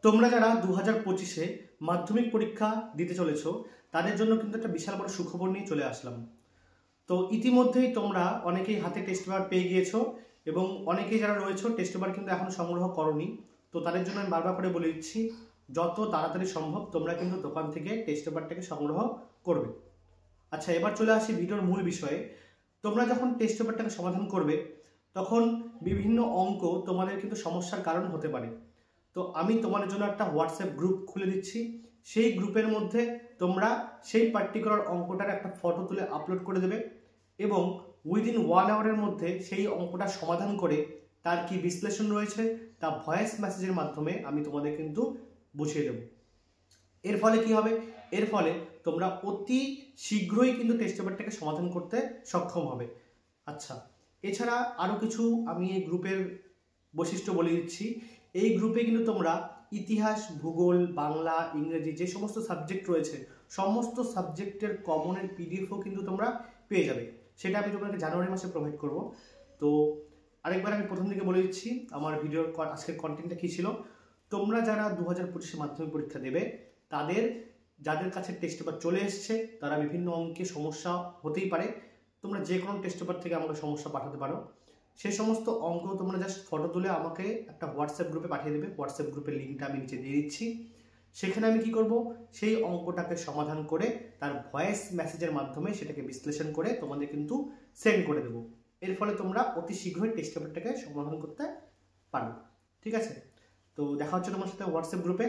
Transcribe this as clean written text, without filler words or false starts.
তোমরা যারা 2025-এ মাধ্যমিক পরীক্ষা দিতে চলেছো তাদের জন্য কিন্তু একটা বিশাল বড় সুখবর নিয়ে চলে আসলাম। তো ইতিমধ্যেই তোমরা অনেকেই হাতে টেস্ট পেপার পেয়ে গিয়েছো এবং অনেকেই যারা রয়েছে টেস্ট পেপার কিন্তু এখন সংগ্রহ করোনি। তো তাদের জন্য আমি বারবার করে বলে দিচ্ছি, যত তাড়াতাড়ি সম্ভব তোমরা কিন্তু দোকান থেকে টেস্ট পেপারটাকে সংগ্রহ করবে। আচ্ছা, এবার চলে আসি ভিডিওর মূল বিষয়ে। তোমরা যখন টেস্ট পেপারটাকে সমাধান করবে তখন বিভিন্ন অঙ্ক তোমাদের কিন্তু সমস্যার কারণ হতে পারে। তো আমি তোমাদের জন্য একটা হোয়াটসঅ্যাপ গ্রুপ খুলে দিচ্ছি। সেই গ্রুপের মধ্যে তোমরা সেই পার্টিকুলার অঙ্কটার একটা ফটো তুলে আপলোড করে দেবে এবং উইদিন 1 আওয়ারের মধ্যে সেই অঙ্কটা সমাধান করে তার কি বিশ্লেষণ রয়েছে তা ভয়েস মেসেজের মাধ্যমে আমি তোমাদের কিন্তু বুঝিয়ে দেব। এর ফলে কি হবে? এর ফলে তোমরা অতি শীঘ্রই কিন্তু টেস্ট পেপারটাকে সমাধান করতে সক্ষম হবে। আচ্ছা, এছাড়া আরও কিছু আমি এই গ্রুপের বৈশিষ্ট্য বলে দিচ্ছি। এই গ্রুপে কিন্তু তোমরা ইতিহাস, ভূগোল, বাংলা, ইংরেজি যে সমস্ত সাবজেক্ট রয়েছে সমস্ত সাবজেক্টের কমনের পিডিএফও কিন্তু তোমরা পেয়ে যাবে। সেটা আমি তোমাকে জানুয়ারি মাসে প্রোভাইড করব। তো আরেকবার আমি প্রথম দিকে বলে দিচ্ছি আমার ভিডিওর আজকের কন্টেন্টটা কী ছিল। তোমরা যারা 2025-এ মাধ্যমিক পরীক্ষা দেবে যাদের কাছে টেস্ট পেপার চলে এসছে তারা বিভিন্ন অঙ্কে সমস্যা হতেই পারে। তোমরা যে কোনো টেস্ট পেপার থেকে আমাকে সমস্যা পাঠাতে পারো। সেই সমস্ত অঙ্ক তোমরা জাস্ট ফটো তুলে আমাকে একটা হোয়াটসঅ্যাপ গ্রুপে পাঠিয়ে দেবে। হোয়াটসঅ্যাপ গ্রুপের লিঙ্কটা আমি নিচে দিয়ে দিচ্ছি। সেখানে আমি কি করব, সেই অঙ্কটাকে সমাধান করে তার ভয়েস মেসেজের মাধ্যমে সেটাকে বিশ্লেষণ করে তোমাদের কিন্তু সেন্ড করে দেবো। এর ফলে তোমরা অতি শীঘ্রই টেস্ট পেপারটাকে সমাধান করতে পারো। ঠিক আছে? তো দেখা হচ্ছে তোমার সাথে হোয়াটসঅ্যাপ গ্রুপে।